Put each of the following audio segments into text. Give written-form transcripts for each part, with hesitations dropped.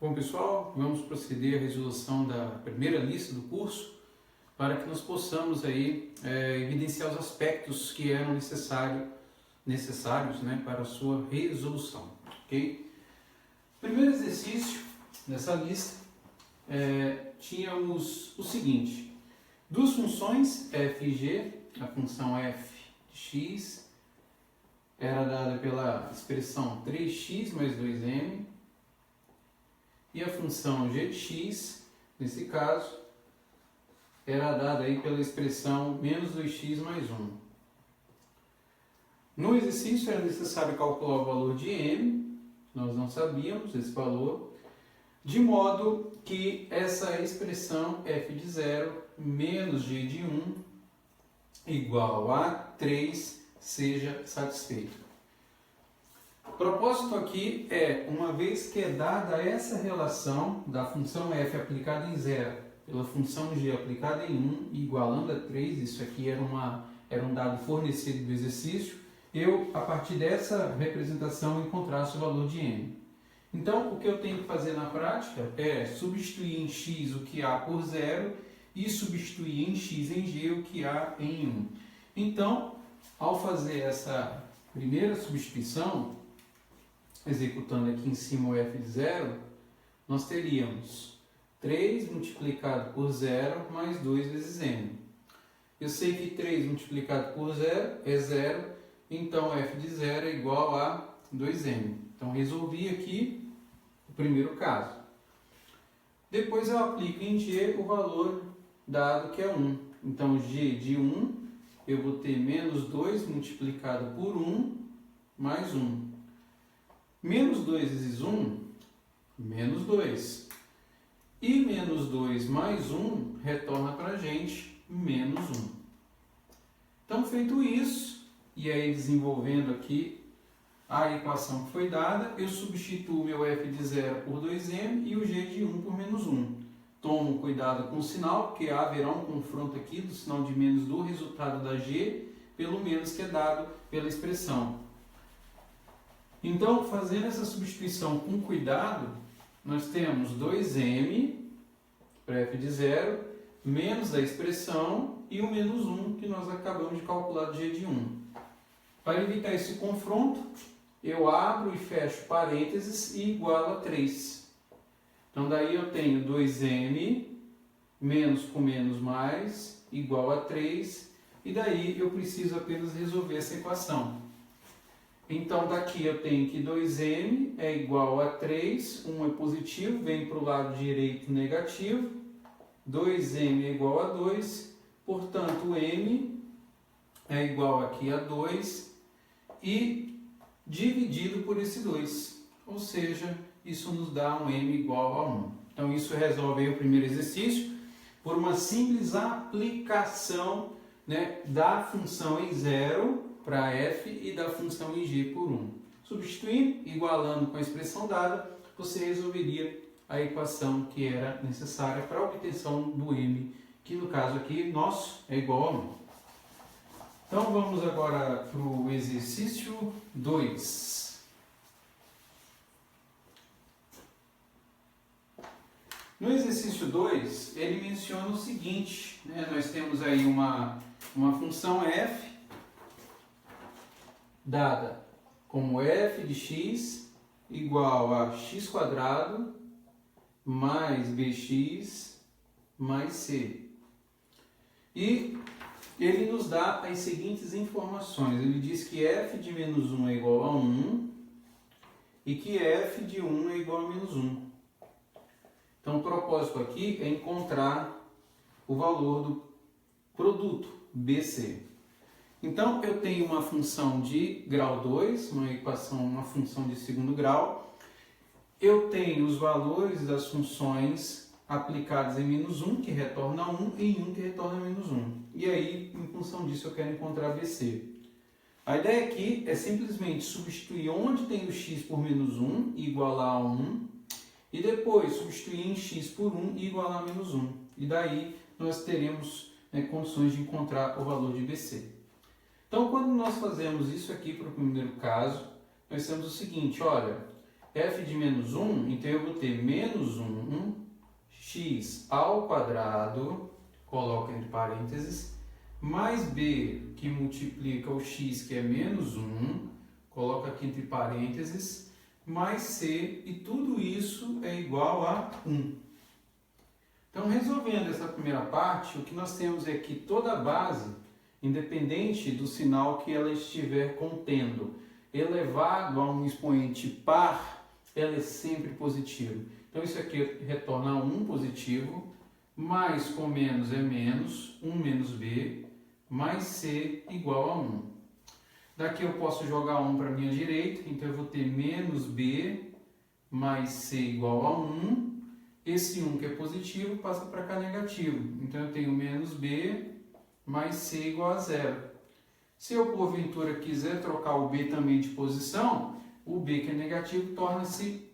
Bom, pessoal, vamos proceder à resolução da primeira lista do curso para que nós possamos aí evidenciar os aspectos que eram necessários, para a sua resolução, ok? Primeiro exercício dessa lista, tínhamos o seguinte: duas funções f e g, a função f de x era dada pela expressão 3x mais 2m, e a função g de x, nesse caso, era dada aí pela expressão menos 2x mais 1. No exercício era necessário calcular o valor de m, nós não sabíamos esse valor, de modo que essa expressão f de 0 menos g de 1 igual a 3 seja satisfeita. O propósito aqui é, uma vez que é dada essa relação da função f aplicada em 0 pela função g aplicada em 1 igualando a 3, isso aqui era um dado fornecido do exercício, eu, a partir dessa representação, encontrasse o valor de m. Então, o que eu tenho que fazer na prática é substituir em x o que há por 0 e substituir em x em g o que há em 1. Então, ao fazer essa primeira substituição, executando aqui em cima o f de 0, nós teríamos 3 multiplicado por 0 mais 2 vezes m. Eu sei que 3 multiplicado por 0 é 0, então f de 0 é igual a 2m. Então, resolvi aqui o primeiro caso. Depois eu aplico em g o valor dado que é 1. Então, g de 1, eu vou ter menos 2 multiplicado por 1 mais 1. Menos 2 vezes 1, menos 2. E menos 2 mais 1 retorna para a gente menos 1. Então, feito isso, e aí desenvolvendo aqui a equação que foi dada, eu substituo meu f de 0 por 2m e o g de 1 por menos 1. Tomo cuidado com o sinal, porque haverá um confronto aqui do sinal de menos do resultado da g pelo menos que é dado pela expressão. Então, fazendo essa substituição com cuidado, nós temos 2m para f de 0, menos a expressão e o menos 1 que nós acabamos de calcular de g de 1. Para evitar esse confronto, eu abro e fecho parênteses e igualo a 3. Então, daí eu tenho 2m menos com menos mais igual a 3, e daí eu preciso apenas resolver essa equação. Então, daqui eu tenho que 2m é igual a 3, 1 é positivo, vem para o lado direito negativo, 2m é igual a 2, portanto, m é igual aqui a 2 e dividido por esse 2, ou seja, isso nos dá um m igual a 1. Então, isso resolve aí o primeiro exercício por uma simples aplicação, da função em 0 para f e da função em g por 1. Substituindo, igualando com a expressão dada, você resolveria a equação que era necessária para a obtenção do m, que no caso aqui nosso é igual a 1. Então vamos agora para o exercício 2. No exercício 2, ele menciona o seguinte, nós temos aí uma função f, dada como f de x igual a x² mais bx mais c. E ele nos dá as seguintes informações. Ele diz que f de menos 1 é igual a 1 e que f de 1 é igual a menos 1. Então, o propósito aqui é encontrar o valor do produto BC. Então, eu tenho uma função de grau 2, uma função de segundo grau. Eu tenho os valores das funções aplicadas em menos 1, que retorna 1, e em 1, que retorna menos 1. E aí, em função disso, eu quero encontrar BC. A ideia aqui é simplesmente substituir onde tem o x por menos 1 e igualar a 1, e depois substituir em x por 1 e igualar a menos 1. E daí, nós teremos condições de encontrar o valor de BC. Então, quando nós fazemos isso aqui para o primeiro caso, nós temos o seguinte, olha, f de menos 1, então eu vou ter menos 1 x ao quadrado, coloco entre parênteses, mais b, que multiplica o x, que é menos 1, coloco aqui entre parênteses, mais c, e tudo isso é igual a 1. Então, resolvendo essa primeira parte, o que nós temos é que toda base, independente do sinal que ela estiver contendo, elevado a um expoente par, ela é sempre positiva. Então, isso aqui retorna 1 positivo, mais com menos é menos, 1 menos b, mais c igual a 1. Daqui eu posso jogar 1 para a minha direita, então eu vou ter menos b mais c igual a 1. Esse 1 que é positivo passa para cá negativo, então eu tenho menos b mais c igual a 0. Se eu porventura quiser trocar o b também de posição, o b que é negativo torna-se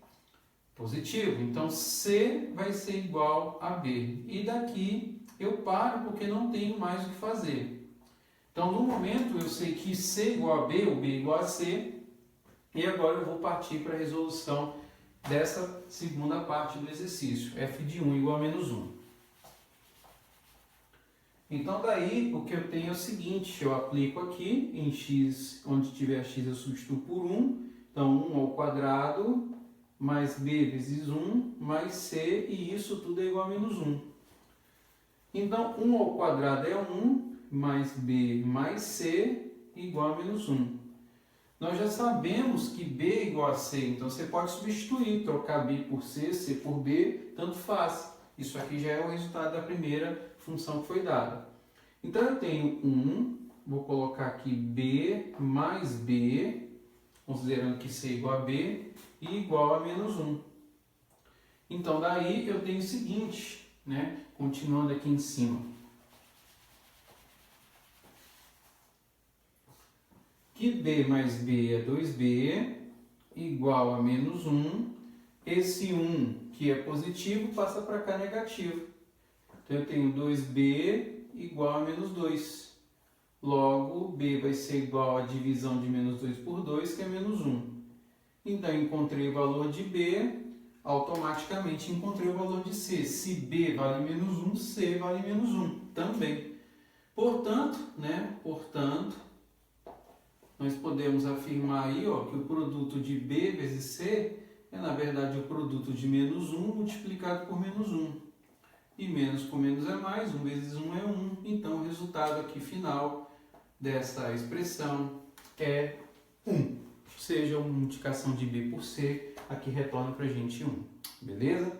positivo, então c vai ser igual a b. E daqui eu paro porque não tenho mais o que fazer. Então no momento eu sei que c igual a b, o b igual a c, e agora eu vou partir para a resolução dessa segunda parte do exercício, f de 1 igual a menos 1. Então daí o que eu tenho é o seguinte, eu aplico aqui em x, onde tiver x eu substituo por 1, então 1 ao quadrado mais b vezes 1 mais c, e isso tudo é igual a menos 1. Então 1 ao quadrado é 1, mais b mais c igual a menos 1. Nós já sabemos que b é igual a c, então você pode substituir, trocar b por c, c por b, tanto faz. Isso aqui já é o resultado da primeira função que foi dada. Então eu tenho 1, vou colocar aqui b mais b, considerando que c é igual a b, e igual a menos 1. Então daí eu tenho o seguinte, né? Continuando aqui em cima. Que b mais b é 2b, igual a menos 1. Esse 1 que é positivo passa para cá negativo. Então eu tenho 2b igual a menos 2. Logo, b vai ser igual a divisão de menos 2 por 2, que é menos 1. Então encontrei o valor de b, automaticamente encontrei o valor de c. Se b vale menos 1, c vale menos 1 também. Portanto, nós podemos afirmar aí, ó, que o produto de b vezes c é, na verdade, o produto de menos 1 multiplicado por menos 1. E menos com menos é mais, 1 vezes 1 é 1. Então, o resultado aqui final dessa expressão é 1. Ou seja, a multiplicação de b por c aqui retorna para a gente 1. Beleza?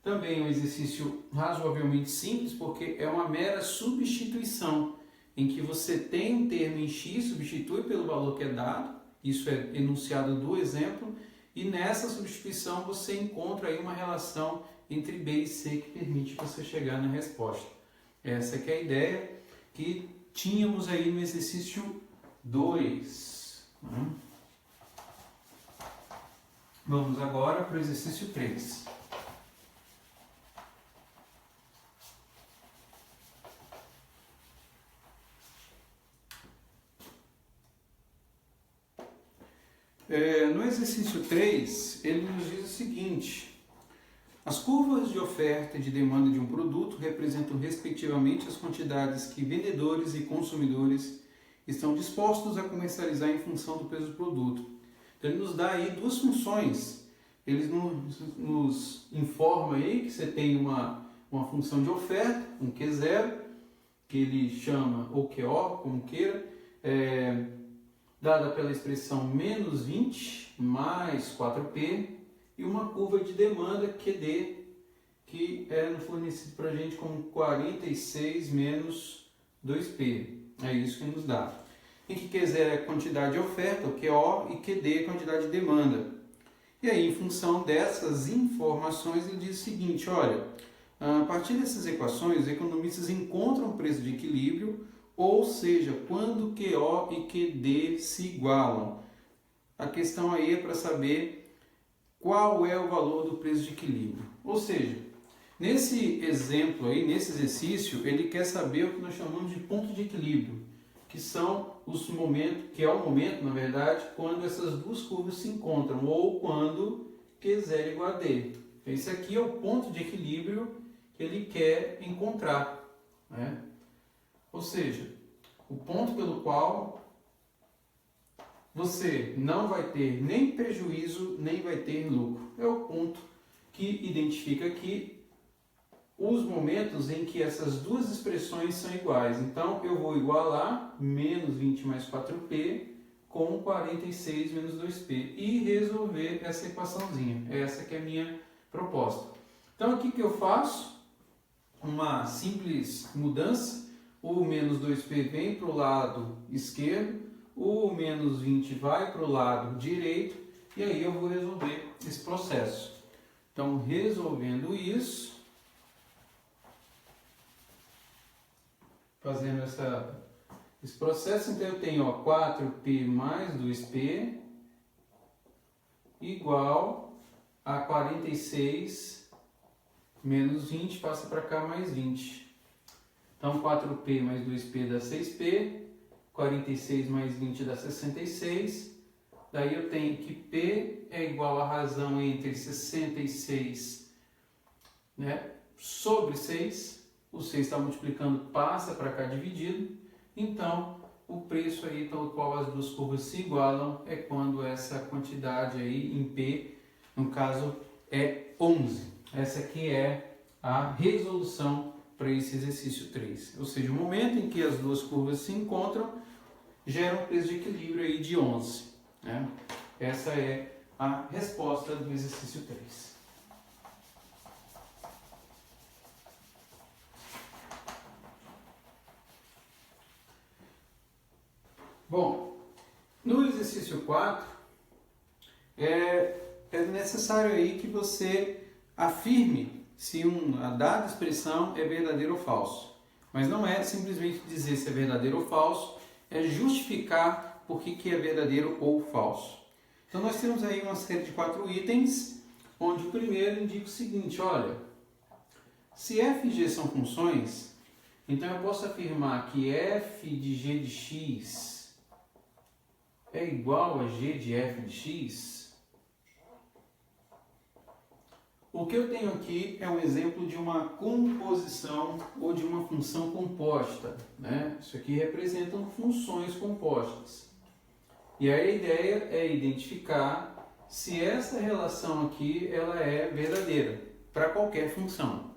Também um exercício razoavelmente simples, porque é uma mera substituição, em que você tem um termo em x, substitui pelo valor que é dado, isso é enunciado do exemplo, e nessa substituição você encontra aí uma relação entre b e c que permite você chegar na resposta. Essa que é a ideia que tínhamos aí no exercício 2. Vamos agora para o exercício 3. No exercício 3, ele nos diz o seguinte: as curvas de oferta e de demanda de um produto representam respectivamente as quantidades que vendedores e consumidores estão dispostos a comercializar em função do preço do produto. Então ele nos dá aí duas funções. Ele nos informa aí que você tem uma função de oferta, um Q0, que ele chama, ou QO, como queira, dada pela expressão menos 20 mais 4P, e uma curva de demanda QD, que é fornecido para a gente como 46 menos 2P. É isso que nos dá. Em que Q0 é a quantidade de oferta, o QO, e QD é a quantidade de demanda. E aí, em função dessas informações, ele diz o seguinte: olha, a partir dessas equações, os economistas encontram o preço de equilíbrio, ou seja, quando QO e QD se igualam. A questão aí é para saber qual é o valor do preço de equilíbrio. Ou seja, nesse exemplo aí, nesse exercício, ele quer saber o que nós chamamos de ponto de equilíbrio, que são que é o momento, na verdade, quando essas duas curvas se encontram, ou quando Q0 é igual a D. Esse aqui é o ponto de equilíbrio que ele quer encontrar, né? Ou seja, o ponto pelo qual você não vai ter nem prejuízo, nem vai ter lucro. É o ponto que identifica aqui os momentos em que essas duas expressões são iguais. Então, eu vou igualar menos 20 mais 4p com 46 menos 2p e resolver essa equaçãozinha. Essa que é a minha proposta. Então, aqui que eu faço uma simples mudança. O menos 2p vem para o lado esquerdo, o menos 20 vai para o lado direito, e aí eu vou resolver esse processo. Então, resolvendo isso, fazendo esse processo, então eu tenho 4p mais 2p igual a 46 menos 20, passa para cá mais 20. Então 4p mais 2p dá 6p, 46 mais 20 dá 66. Daí eu tenho que p é igual à razão entre 66, né, sobre 6. O 6 está multiplicando, passa para cá dividido. Então, o preço aí pelo qual as duas curvas se igualam é quando essa quantidade aí em P, no caso, é 11. Essa aqui é a resolução para esse exercício 3. Ou seja, o momento em que as duas curvas se encontram, gera um preço de equilíbrio aí de 11. Né? Essa é a resposta do exercício 3. Bom, no exercício 4, é necessário aí que você afirme se uma dada expressão é verdadeira ou falso. Mas não é simplesmente dizer se é verdadeiro ou falso, é justificar por que é verdadeiro ou falso. Então nós temos aí uma série de 4 itens, onde o primeiro indica o seguinte, olha, se f e g são funções, então eu posso afirmar que f de g de x é igual a g de f de x. O que eu tenho aqui é um exemplo de uma composição ou de uma função composta, né? Isso aqui representam funções compostas. E aí a ideia é identificar se essa relação aqui ela é verdadeira para qualquer função.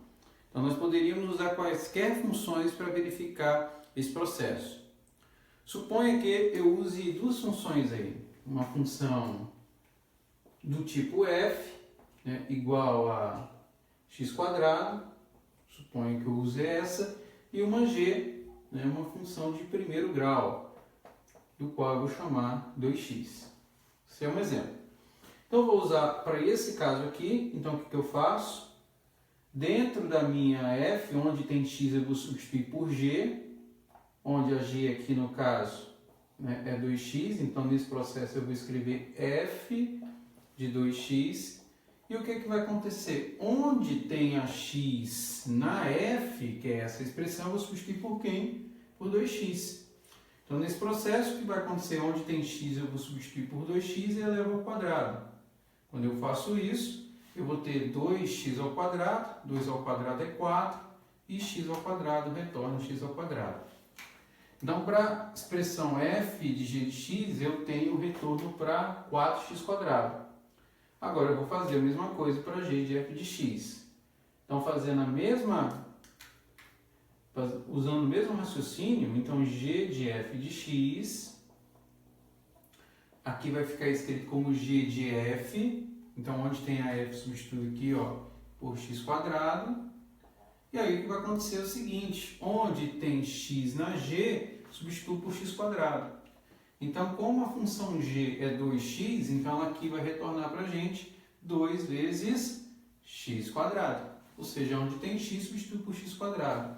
Então nós poderíamos usar quaisquer funções para verificar esse processo. Suponha que eu use duas funções aí, uma função do tipo f, né, igual a x², suponho que eu use essa, e uma g, né, uma função de primeiro grau, do qual eu vou chamar 2x. Esse é um exemplo. Então eu vou usar para esse caso aqui, então o que eu faço? Dentro da minha f, onde tem x, eu vou substituir por g, onde a g aqui no caso, né, é 2x, então nesse processo eu vou escrever f de 2x, e o que vai acontecer? Onde tem a x na f, que é essa expressão, eu vou substituir por quem? Por 2x. Então nesse processo, o que vai acontecer? Onde tem x eu vou substituir por 2x e eleva ao quadrado. Quando eu faço isso, eu vou ter 2x ao quadrado, 2 ao quadrado é 4, e x ao quadrado retorna x ao quadrado. Então, para a expressão f de g de x, eu tenho o retorno para 4x². Agora, eu vou fazer a mesma coisa para g de f de x. Então, usando o mesmo raciocínio, então g de f de x, aqui vai ficar escrito como g de f, então onde tem a f, substitui aqui, ó, por x². E aí o que vai acontecer é o seguinte, onde tem x na g, substituo por x². Então, como a função g é 2x, então ela aqui vai retornar para a gente 2 vezes x². Ou seja, onde tem x, substituo por x².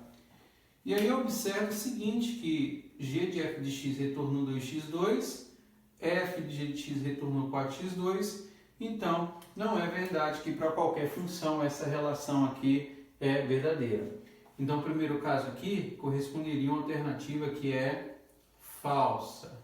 E aí eu observo o seguinte, que g de f de x retornou 2x2, f de g de x retornou 4x2, então não é verdade que para qualquer função essa relação aqui é verdadeira. Então, o primeiro caso aqui corresponderia a uma alternativa que é falsa.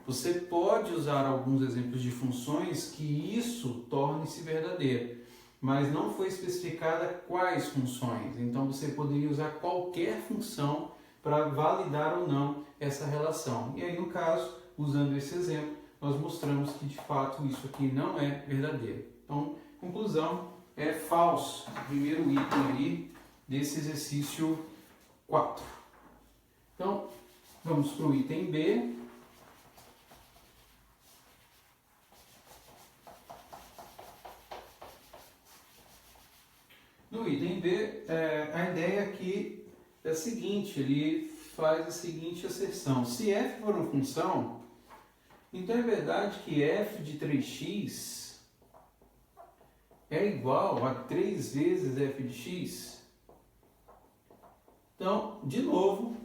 Você pode usar alguns exemplos de funções que isso torne-se verdadeiro, mas não foi especificada quais funções. Então você poderia usar qualquer função para validar ou não essa relação. E aí, no caso, usando esse exemplo, nós mostramos que de fato isso aqui não é verdadeiro. Então, conclusão, é falso. Primeiro item aí desse exercício 4. Então, vamos para o item B. No item B, a ideia aqui é a seguinte, ele faz a seguinte asserção. Se f for uma função, então é verdade que f de 3x é igual a 3 vezes f de x? Então, de novo,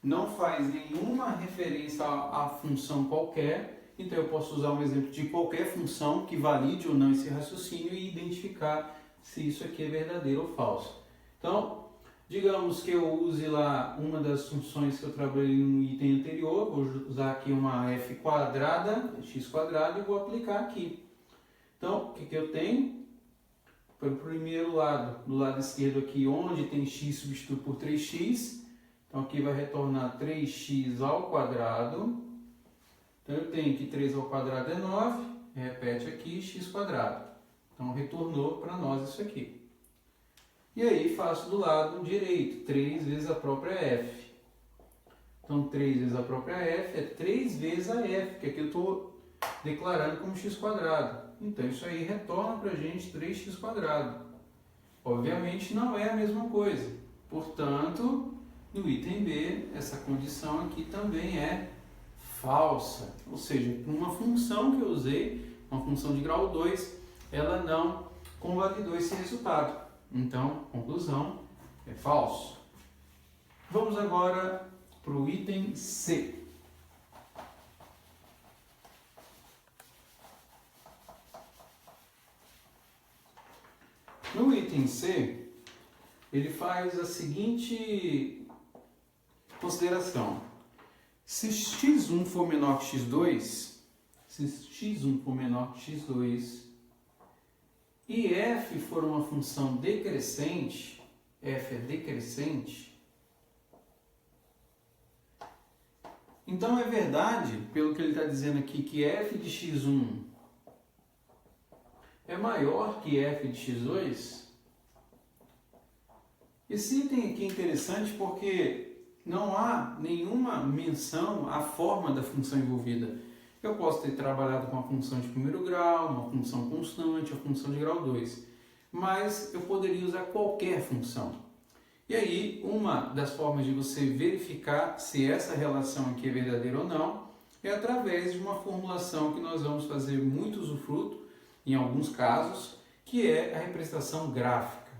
não faz nenhuma referência a função qualquer, então eu posso usar um exemplo de qualquer função que valide ou não esse raciocínio e identificar se isso aqui é verdadeiro ou falso. Então, digamos que eu use lá uma das funções que eu trabalhei no item anterior, vou usar aqui uma f quadrada, x quadrado, e vou aplicar aqui. Então, o que eu tenho? Para o primeiro lado, do lado esquerdo aqui, onde tem x, substituo por 3x. Então, aqui vai retornar 3x ao quadrado. Então, eu tenho que 3 ao quadrado é 9, repete aqui, x quadrado. Então, retornou para nós isso aqui. E aí, faço do lado direito, 3 vezes a própria f. Então, 3 vezes a própria f é 3 vezes a f, que aqui eu estou declarando como x quadrado. Então, isso aí retorna para a gente 3x quadrado. Obviamente, não é a mesma coisa. Portanto, no item B, essa condição aqui também é falsa. Ou seja, uma função que eu usei, uma função de grau 2, ela não convalidou esse resultado. Então, conclusão, é falso. Vamos agora para o item C. No item C, ele faz a seguinte consideração. Se x1 for menor que x2, e f for uma função decrescente, f é decrescente, então é verdade, pelo que ele está dizendo aqui, que f de x1 é maior que f de x2. Esse item aqui é interessante porque não há nenhuma menção à forma da função envolvida. Eu posso ter trabalhado com uma função de primeiro grau, uma função constante, uma função de grau 2. Mas eu poderia usar qualquer função. E aí, uma das formas de você verificar se essa relação aqui é verdadeira ou não é através de uma formulação que nós vamos fazer muito usufruto, em alguns casos, que é a representação gráfica.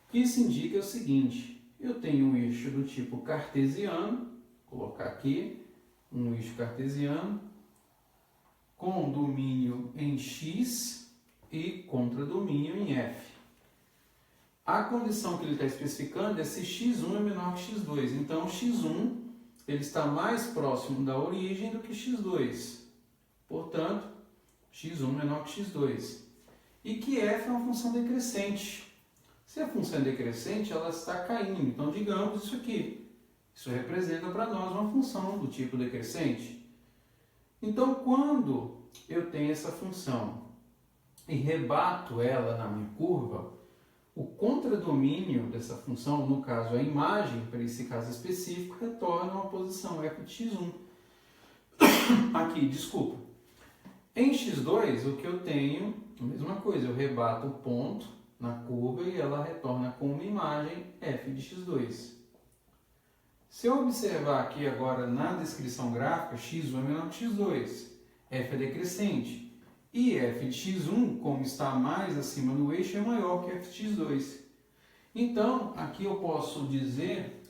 O que isso indica é o seguinte: eu tenho um eixo do tipo cartesiano, vou colocar aqui um eixo cartesiano, com domínio em x e contradomínio em f. A condição que ele está especificando é se x1 é menor que x2. Então, x1 ele está mais próximo da origem do que x2. Portanto, x1 menor que x2. E que f é uma função decrescente. Se a função é decrescente, ela está caindo. Então, digamos isso aqui. Isso representa para nós uma função do tipo decrescente. Então, quando eu tenho essa função e rebato ela na minha curva, o contradomínio dessa função, no caso a imagem, para esse caso específico, retorna uma posição f de x1. Aqui, desculpa. Em x2, o que eu tenho, a mesma coisa, eu rebato o ponto na curva e ela retorna com uma imagem f de x2. Se eu observar aqui agora na descrição gráfica, x1 é menor que x2, f é decrescente, e f de x1, como está mais acima do eixo, é maior que f de x2. Então, aqui eu posso dizer,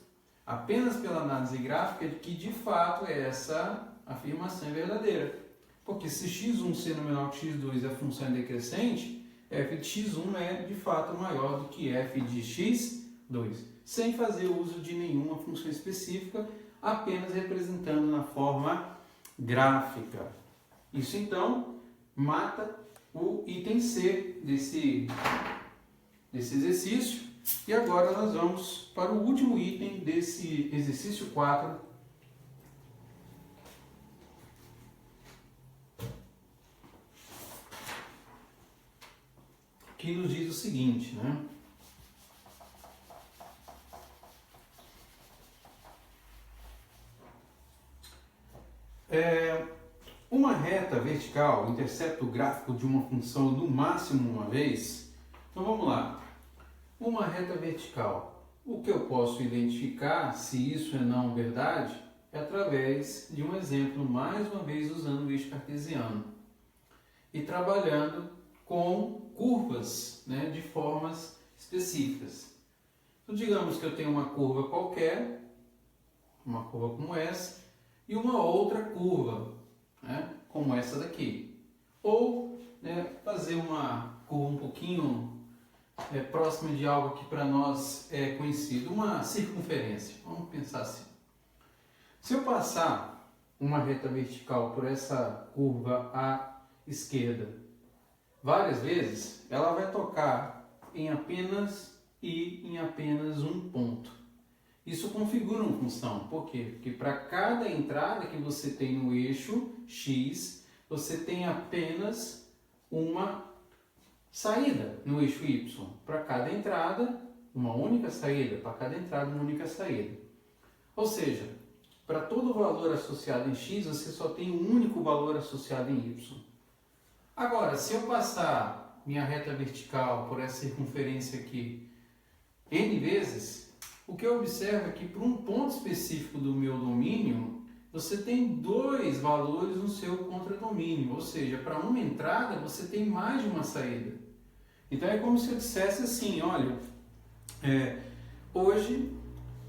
apenas pela análise gráfica, que de fato essa afirmação é verdadeira. Porque se x1 sendo menor que x2 e a função é decrescente, f de x1 é de fato maior do que f de x2, sem fazer uso de nenhuma função específica, apenas representando na forma gráfica. Isso então mata o item C desse exercício. E agora nós vamos para o último item desse exercício 4, que nos diz o seguinte, né? Uma reta vertical intercepta o gráfico de uma função no máximo uma vez. Então vamos lá. Uma reta vertical. O que eu posso identificar se isso é não verdade é através de um exemplo, mais uma vez usando o eixo cartesiano e trabalhando com curvas, né, de formas específicas. Então digamos que eu tenho uma curva qualquer, uma curva como essa, e uma outra curva, né, como essa daqui. Ou, né, fazer uma curva um pouquinho próxima de algo que para nós é conhecido, uma circunferência. Vamos pensar assim. Se eu passar uma reta vertical por essa curva à esquerda várias vezes, ela vai tocar em apenas um ponto. Isso configura uma função. Por quê? Porque para cada entrada que você tem no eixo X, você tem apenas uma saída no eixo Y. Para cada entrada, uma única saída. Para cada entrada, uma única saída. Ou seja, para todo valor associado em X, você só tem um único valor associado em Y. Agora, se eu passar minha reta vertical por essa circunferência aqui N vezes, o que eu observo é que para um ponto específico do meu domínio, você tem dois valores no seu contradomínio, ou seja, para uma entrada você tem mais de uma saída. Então é como se eu dissesse assim, olha, hoje,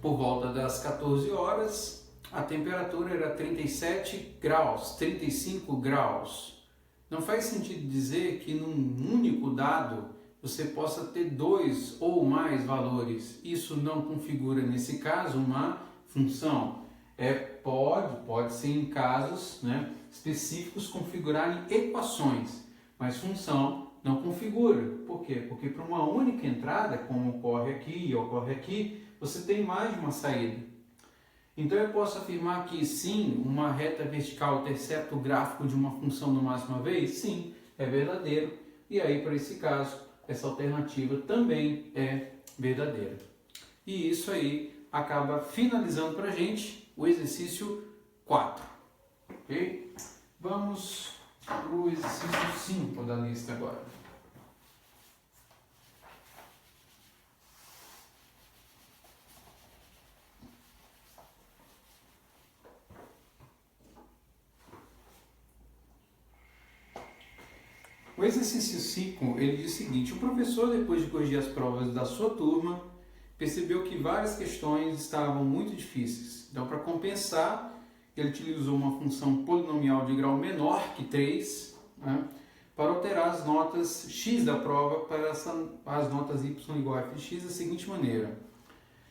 por volta das 14 horas, a temperatura era 37 graus, 35 graus. Não faz sentido dizer que num único dado você possa ter dois ou mais valores. Isso não configura, nesse caso, uma função. Pode ser em casos, né, específicos configurarem equações, mas função não configura. Por quê? Porque para uma única entrada, como ocorre aqui e ocorre aqui, você tem mais de uma saída. Então eu posso afirmar que sim, uma reta vertical intercepta o gráfico de uma função no máximo uma vez? Sim, é verdadeiro. E aí, para esse caso, essa alternativa também é verdadeira. E isso aí acaba finalizando para a gente o exercício 4. Ok? Vamos para o exercício 5 da lista agora. O exercício 5, ele diz o seguinte: o professor, depois de corrigir as provas da sua turma, percebeu que várias questões estavam muito difíceis. Então, para compensar, ele utilizou uma função polinomial de grau menor que 3, né, para alterar as notas x da prova para as notas y igual a f de x da seguinte maneira.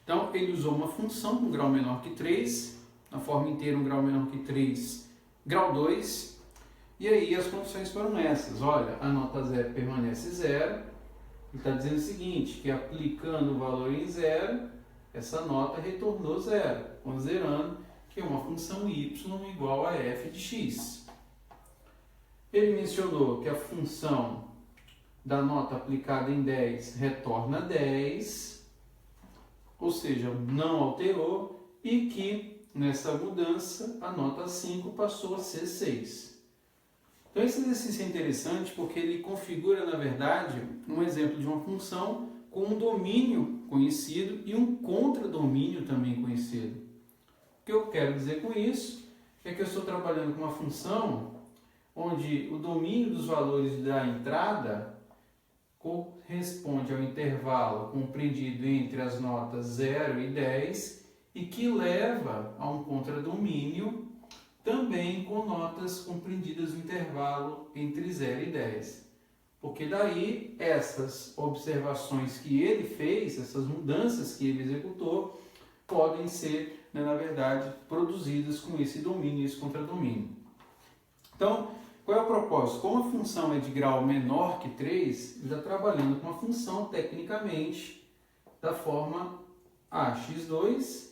Então, ele usou uma função com grau menor que 3, na forma inteira um grau menor que 3, grau 2, e aí as condições foram essas. Olha, a nota 0 permanece 0. Ele está dizendo o seguinte, que aplicando o valor em 0, essa nota retornou 0, considerando que é uma função y igual a f de x. Ele mencionou que a função da nota aplicada em 10 retorna 10, ou seja, não alterou, e que nessa mudança a nota 5 passou a ser 6. Então esse exercício é interessante porque ele configura, na verdade, um exemplo de uma função com um domínio conhecido e um contradomínio também conhecido. O que eu quero dizer com isso é que eu estou trabalhando com uma função onde o domínio dos valores da entrada corresponde ao intervalo compreendido entre as notas 0 e 10 e que leva a um contradomínio também com notas compreendidas no intervalo entre 0 e 10. Porque daí essas observações que ele fez, essas mudanças que ele executou, podem ser né, na verdade, produzidas com esse domínio e esse contradomínio. Então, qual é o propósito? Como a função é de grau menor que 3, ele está trabalhando com a função, tecnicamente, da forma ax2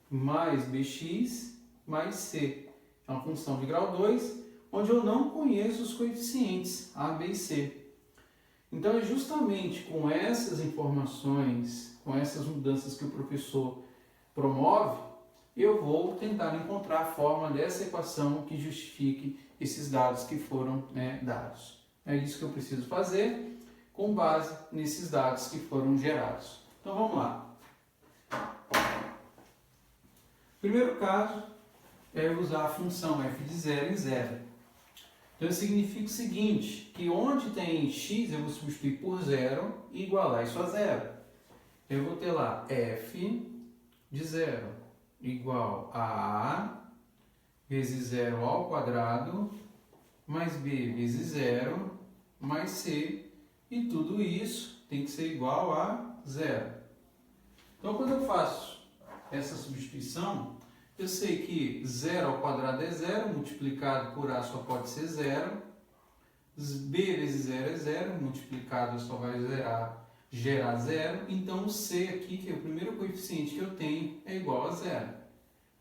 mais bx mais c. É uma função de grau 2, onde eu não conheço os coeficientes a, b e c. Então, é justamente com essas informações, com essas mudanças que o professor promove, eu vou tentar encontrar a forma dessa equação que justifique esses dados que foram, né, dados. É isso que eu preciso fazer com base nesses dados que foram gerados. Então vamos lá. Primeiro caso é usar a função f de 0 em 0. Então significa o seguinte, que onde tem x eu vou substituir por 0 e igualar isso a 0. Eu vou ter lá f de 0 igual a vezes 0 ao quadrado, mais b vezes 0, mais c, e tudo isso tem que ser igual a 0. Então, quando eu faço essa substituição, eu sei que 0 ao quadrado é 0, multiplicado por a só pode ser 0, b vezes 0 é 0, multiplicado só vai gerar 0, então o c aqui, que é o primeiro coeficiente que eu tenho, é igual a 0.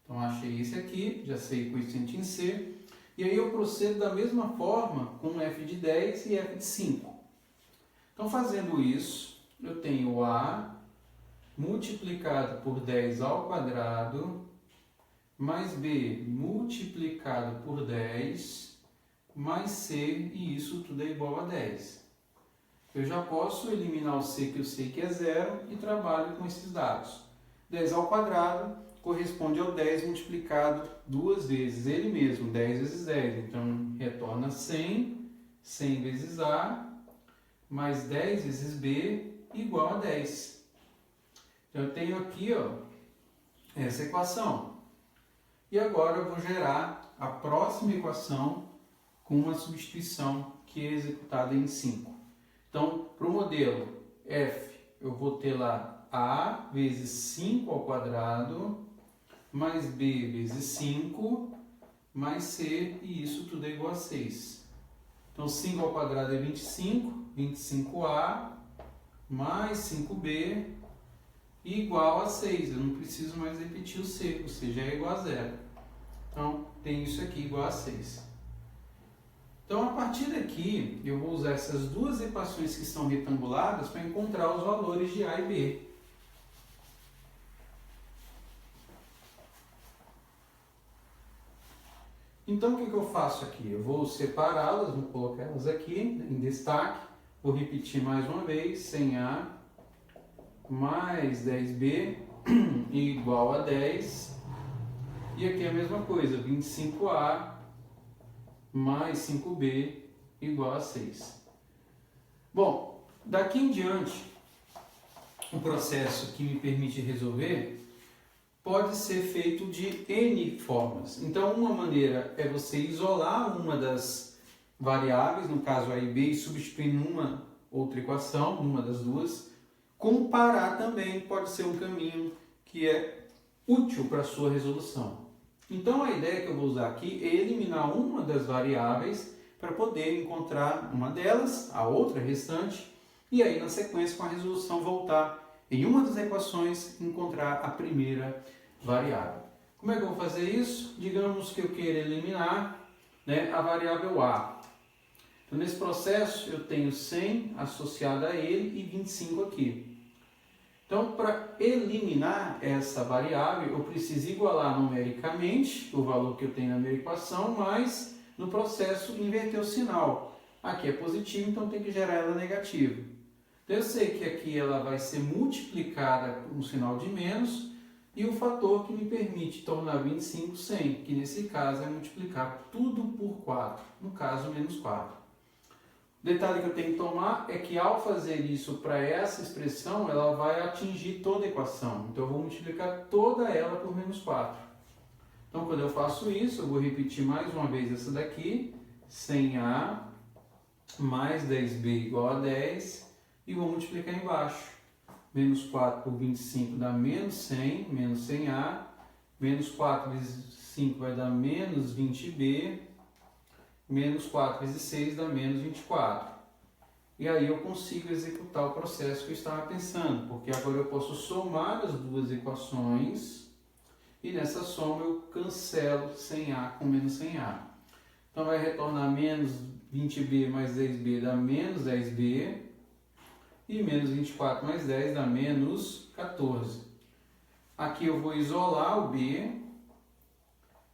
Então, achei esse aqui, já sei o coeficiente em C. E aí eu procedo da mesma forma com f de 10 e f de 5. Então, fazendo isso, eu tenho a multiplicado por 10 ao quadrado, mais b multiplicado por 10, mais c, e isso tudo é igual a 10. Eu já posso eliminar o c, que eu sei que é 0, e trabalho com esses dados. 10 ao quadrado corresponde ao 10 multiplicado duas vezes, ele mesmo, 10 vezes 10. Então, retorna 100, 100 vezes A, mais 10 vezes B, igual a 10. Então, eu tenho aqui, ó, essa equação. E agora eu vou gerar a próxima equação com uma substituição que é executada em 5. Então, para o modelo f, eu vou ter lá a vezes 5 ao quadrado, mais b vezes 5, mais c, e isso tudo é igual a 6. Então, 5 ao quadrado é 25, 25a, mais 5b, igual a 6. Eu não preciso mais repetir o c já é igual a 0. Então, tem isso aqui igual a 6. Então, a partir daqui, eu vou usar essas duas equações que estão retanguladas para encontrar os valores de a e b. Então, o que eu faço aqui? Eu vou separá-las, vou colocar elas aqui em destaque. Vou repetir mais uma vez, 100A mais 10B igual a 10. E aqui é a mesma coisa, 25A mais 5B igual a 6. Bom, daqui em diante, o processo que me permite resolver pode ser feito de N formas. Então, uma maneira é você isolar uma das variáveis, no caso a e b, e substituir numa outra equação, numa das duas. Comparar também pode ser um caminho que é útil para a sua resolução. Então, a ideia que eu vou usar aqui é eliminar uma das variáveis para poder encontrar uma delas, a outra restante, e aí, na sequência, com a resolução, voltar em uma das equações encontrar a primeira variável. Como é que eu vou fazer isso? Digamos que eu queira eliminar, né, a variável a. Então, nesse processo, eu tenho 100 associado a ele e 25 aqui. Então, para eliminar essa variável, eu preciso igualar numericamente o valor que eu tenho na minha equação, mas no processo inverter o sinal. Aqui é positivo, então tem que gerar ela negativa. Então, eu sei que aqui ela vai ser multiplicada por um sinal de menos e o fator que me permite tornar 25 100, que nesse caso é multiplicar tudo por 4, no caso menos 4. O detalhe que eu tenho que tomar é que ao fazer isso para essa expressão, ela vai atingir toda a equação. Então eu vou multiplicar toda ela por menos 4. Então quando eu faço isso, eu vou repetir mais uma vez essa daqui, 100A mais 10B igual a 10, e vou multiplicar embaixo. Menos 4 por 25 dá menos 100, menos 100A, Menos 4 vezes 5 vai dar menos 20b. Menos 4 vezes 6 dá menos 24. E aí eu consigo executar o processo que eu estava pensando, porque agora eu posso somar as duas equações e nessa soma eu cancelo 100A com menos 100A. Então vai retornar menos 20b mais 10b dá menos 10b e menos 24 mais 10 dá menos 14. Aqui eu vou isolar o b,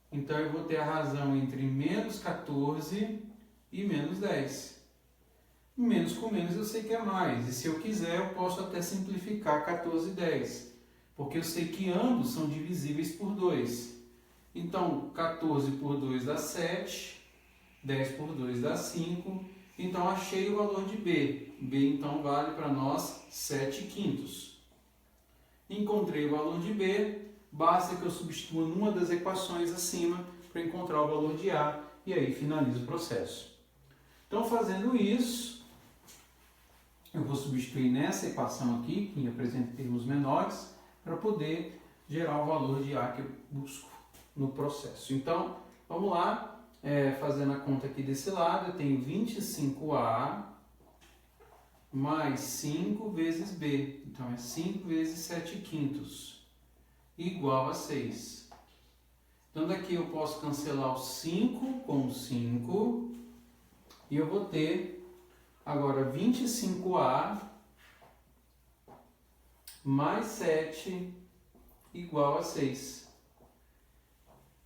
então eu vou ter a razão entre menos 14 e menos 10. Menos com menos eu sei que é mais, e se eu quiser eu posso até simplificar 14 e 10, porque eu sei que ambos são divisíveis por 2. Então 14 por 2 dá 7, 10 por 2 dá 5, então achei o valor de b. b então vale para nós 7 quintos. Encontrei o valor de b, basta que eu substitua numa das equações acima para encontrar o valor de a, e aí finalizo o processo. Então fazendo isso, eu vou substituir nessa equação aqui, que apresenta termos menores, para poder gerar o valor de A que eu busco no processo. Então, vamos lá, fazendo a conta aqui desse lado, eu tenho 25A mais 5 vezes B. Então, é 5 vezes 7 quintos, igual a 6. Então, daqui eu posso cancelar o 5 com 5, e eu vou ter agora 25A mais 7 igual a 6.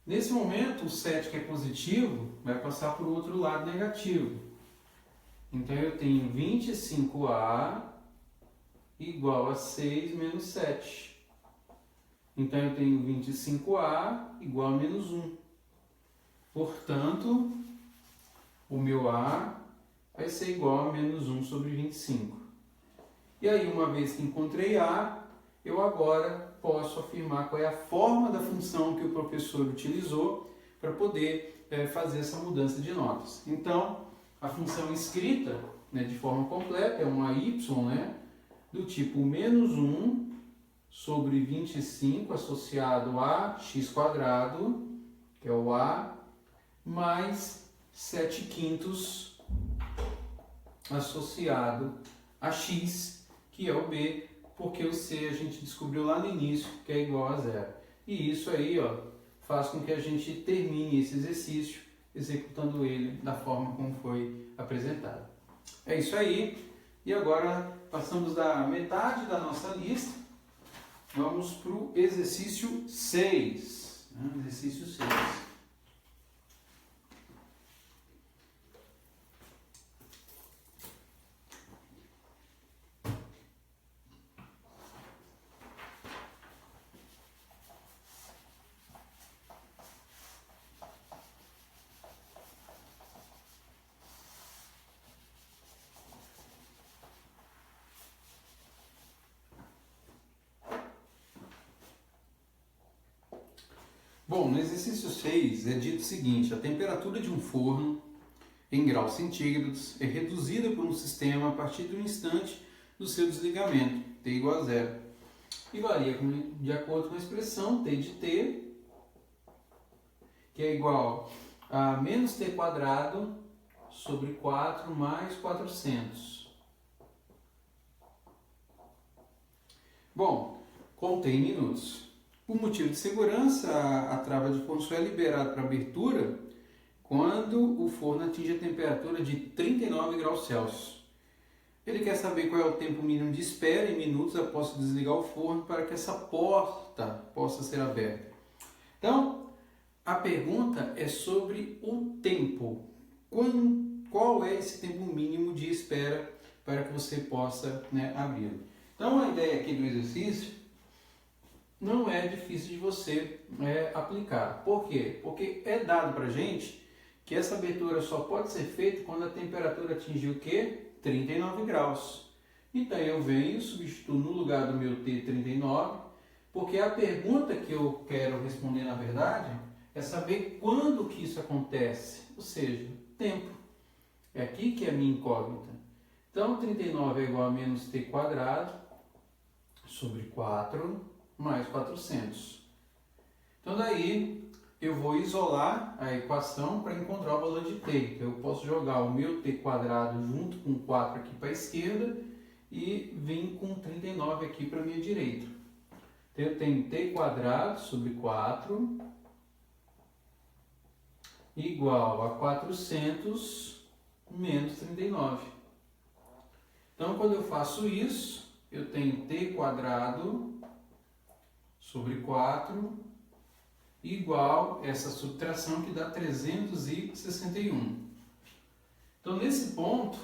Nesse momento, o 7 que é positivo vai passar para o outro lado negativo. Então eu tenho 25A igual a 6 menos 7. Então eu tenho 25A igual a menos 1. Portanto, o meu A vai ser igual a menos 1 sobre 25. E aí, uma vez que encontrei A, eu agora posso afirmar qual é a forma da função que o professor utilizou para poder fazer essa mudança de notas. Então, a função escrita, né, de forma completa é uma y, né, do tipo menos 1 sobre 25 associado a x², que é o A, mais 7 quintos associado a x, que é o b, porque o c a gente descobriu lá no início que é igual a zero. E isso aí, ó, faz com que a gente termine esse exercício executando ele da forma como foi apresentado. É isso aí. E agora passamos da metade da nossa lista. Vamos para o exercício 6. Exercício 6. Bom, no exercício 6 é dito o seguinte: a temperatura de um forno em graus centígrados é reduzida por um sistema a partir do instante do seu desligamento, T igual a zero, e varia de acordo com a expressão T de T, que é igual a menos T² sobre 4 mais 400. Bom, contém minutos. Por motivo de segurança, a trava de forno só é liberada para abertura quando o forno atinge a temperatura de 39 graus Celsius. Ele quer saber qual é o tempo mínimo de espera em minutos após desligar o forno para que essa porta possa ser aberta. Então, a pergunta é sobre o tempo. Qual é esse tempo mínimo de espera para que você possa, né, abri-lo? Então, a ideia aqui do exercício não é difícil de você aplicar. Por quê? Porque é dado para a gente que essa abertura só pode ser feita quando a temperatura atingir o quê? 39 graus. Então eu venho, substituo no lugar do meu T 39, porque a pergunta que eu quero responder na verdade é saber quando que isso acontece, ou seja, tempo. É aqui que é a minha incógnita. Então 39 é igual a menos T² sobre 4 mais 400. Então daí eu vou isolar a equação para encontrar o valor de t. Então, eu posso jogar o meu t quadrado junto com 4 aqui para a esquerda e vir com 39 aqui para a minha direita. Então eu tenho t quadrado sobre 4 igual a 400 menos 39. Então, quando eu faço isso, eu tenho t quadrado sobre 4 igual essa subtração que dá 361. Então, nesse ponto,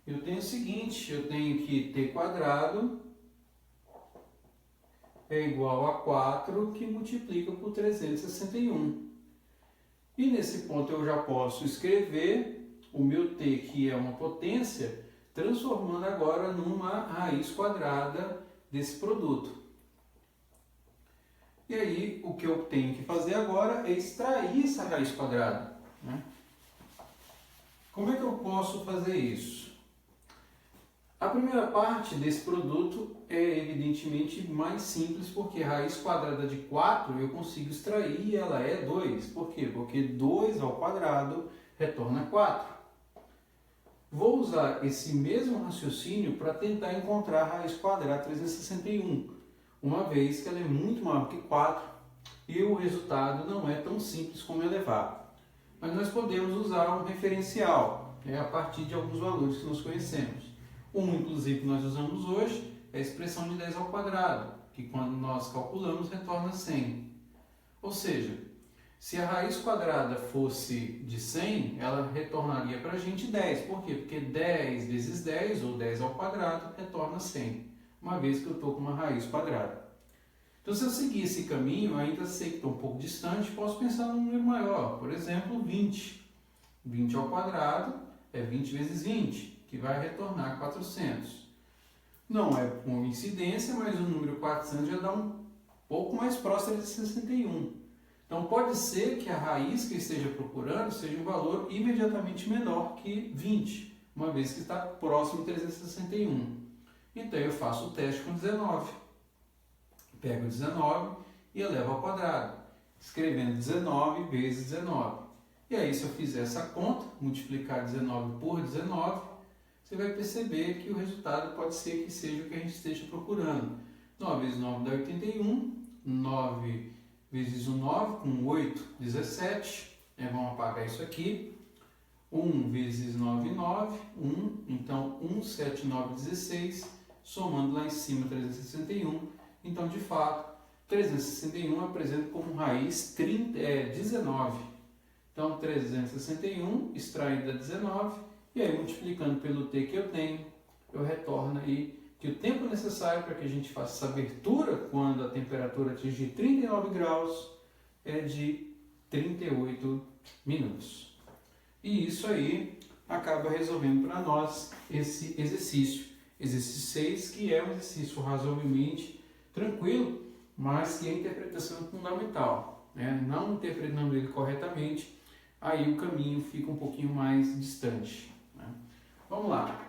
eu tenho o seguinte, eu tenho que t quadrado é igual a 4 que multiplica por 361. E nesse ponto eu já posso escrever o meu t, que é uma potência, transformando agora numa raiz quadrada desse produto. E aí o que eu tenho que fazer agora é extrair essa raiz quadrada, né? Como é que eu posso fazer isso? A primeira parte desse produto é evidentemente mais simples, porque a raiz quadrada de 4 eu consigo extrair e ela é 2. Por quê? Porque 2 ao quadrado retorna 4. Vou usar esse mesmo raciocínio para tentar encontrar a raiz quadrada 361, uma vez que ela é muito maior que 4 e o resultado não é tão simples como elevar. Mas nós podemos usar um referencial, a partir de alguns valores que nós conhecemos. Um, inclusive, que nós usamos hoje é a expressão de 10 ao quadrado, que quando nós calculamos retorna 100. Ou seja, se a raiz quadrada fosse de 100, ela retornaria para a gente 10. Por quê? Porque 10 vezes 10, ou 10 ao quadrado, retorna 100, uma vez que eu estou com uma raiz quadrada. Então, se eu seguir esse caminho, ainda sei que estou um pouco distante, posso pensar num número maior. Por exemplo, 20. 20 ao quadrado é 20 vezes 20. Que vai retornar 400. Não é coincidência, mas o número 400 já dá um pouco mais próximo de 61. Então, pode ser que a raiz que eu esteja procurando seja um valor imediatamente menor que 20, uma vez que está próximo de 361. Então, eu faço o teste com 19. Pego 19 e elevo ao quadrado, escrevendo 19 vezes 19. E aí, se eu fizer essa conta, multiplicar 19 por 19, você vai perceber que o resultado pode ser que seja o que a gente esteja procurando. 9 vezes 9 dá 81, 9 vezes 1, 9, com 8, 17. Vamos apagar isso aqui. 1 vezes 9, 9, 1. Então, 1, 7, 9, 16. Somando lá em cima 361. Então, de fato, 361 apresenta como raiz 19. Então, 361 extraído da 19. E aí, multiplicando pelo t que eu tenho, eu retorno aí que o tempo necessário para que a gente faça essa abertura quando a temperatura atingir 39 graus é de 38 minutos. E isso aí acaba resolvendo para nós esse exercício. Exercício 6, que é um exercício razoavelmente tranquilo, mas que a interpretação é fundamental, né? Não interpretando ele corretamente, aí o caminho fica um pouquinho mais distante. Vamos lá.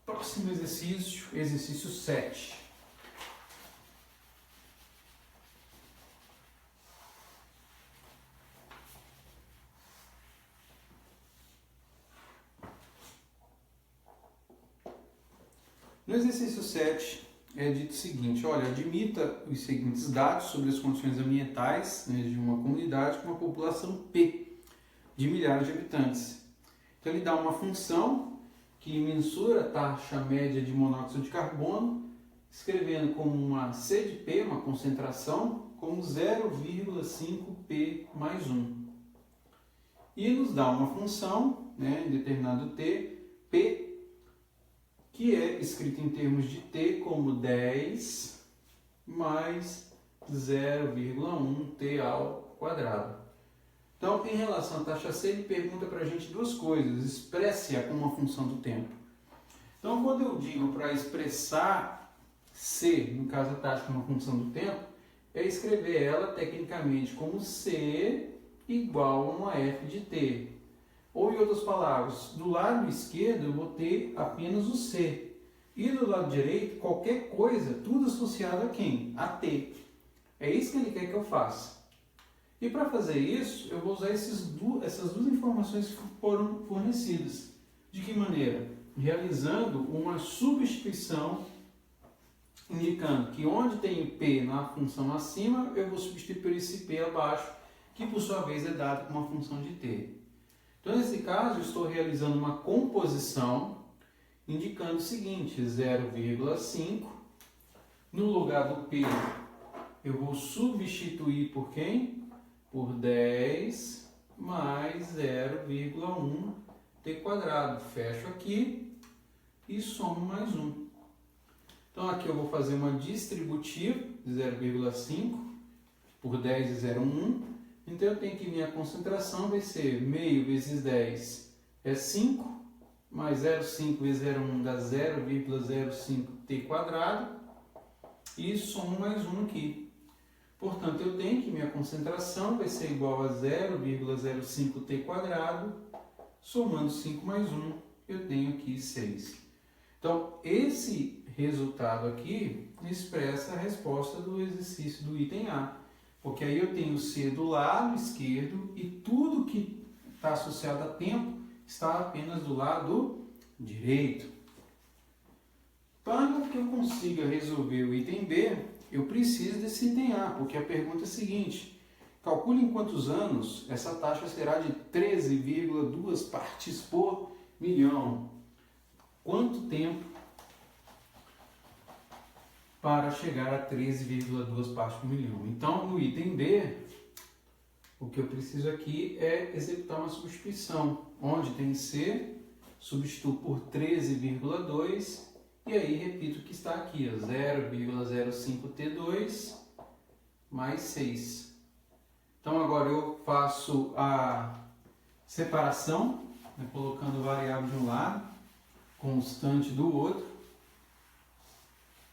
Próximo exercício, exercício 7. No exercício 7 é dito o seguinte: olha, admita os seguintes dados sobre as condições ambientais, né, de uma comunidade com uma população P de milhares de habitantes. Então ele dá uma função que mensura a taxa média de monóxido de carbono, escrevendo como uma C de P, uma concentração, como 0,5 P mais 1. E nos dá uma função, né, em determinado T, P, que é escrito em termos de T como 10 mais 0,1 T ao quadrado. Então, em relação à taxa C, ele pergunta para a gente duas coisas. Expresse-a como uma função do tempo. Então, quando eu digo para expressar C, no caso a taxa como uma função do tempo, é escrever ela tecnicamente como C igual a uma F de T. Ou, em outras palavras, do lado esquerdo eu vou ter apenas o C. E do lado direito, qualquer coisa, tudo associado a quem? A t. É isso que ele quer que eu faça. E para fazer isso, eu vou usar essas duas informações que foram fornecidas. De que maneira? Realizando uma substituição, indicando que onde tem p na função acima, eu vou substituir por esse p abaixo, que por sua vez é dado com uma função de t. Então, nesse caso, eu estou realizando uma composição, indicando o seguinte, 0,5. No lugar do p, eu vou substituir por quem? Por 10 mais 0,1 t quadrado. Fecho aqui e somo mais 1. Então aqui eu vou fazer uma distributiva de 0,5 por 10 e 0,1. Então eu tenho que minha concentração vai ser meio vezes 10 é 5, mais 0,5 vezes 0,1 dá 0,05 t quadrado e somo mais 1 aqui. Portanto, eu tenho que minha concentração vai ser igual a 0,05 t quadrado, somando 5 mais 1, eu tenho aqui 6. Então, esse resultado aqui expressa a resposta do exercício do item A. Porque aí eu tenho C do lado esquerdo e tudo que está associado a tempo está apenas do lado direito. Para que eu consiga resolver o item B, eu preciso desse item A, porque a pergunta é a seguinte: calcule em quantos anos essa taxa será de 13,2 partes por milhão. Quanto tempo para chegar a 13,2 partes por milhão? Então, no item B, o que eu preciso aqui é executar uma substituição. Onde tem C, substituo por 13,2 e aí repito o que está aqui, 0,05T2 mais 6. Então agora eu faço a separação, né, colocando variável de um lado, constante do outro.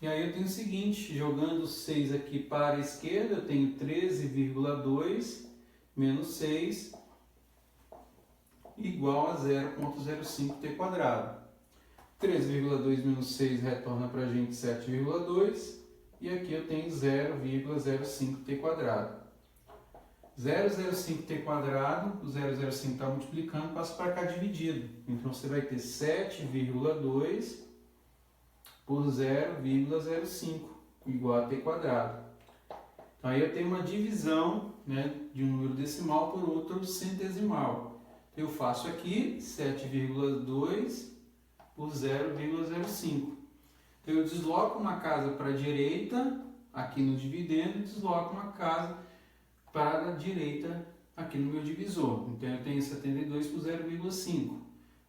E aí eu tenho o seguinte, jogando 6 aqui para a esquerda, eu tenho 13,2 menos 6 igual a 0,05t quadrado. 3,2 menos 6 retorna para a gente 7,2 e aqui eu tenho 0,05t quadrado. 0,05t quadrado, o 0,05 está multiplicando, passa para cá dividido. Então você vai ter 7,2 por 0,05 igual a t quadrado. Então aí eu tenho uma divisão, né, de um número decimal por outro centesimal. Eu faço aqui 7,2 por 0,05. Então eu desloco uma casa para a direita, aqui no dividendo, e desloco uma casa para a direita aqui no meu divisor. Então eu tenho 72 por 0,5.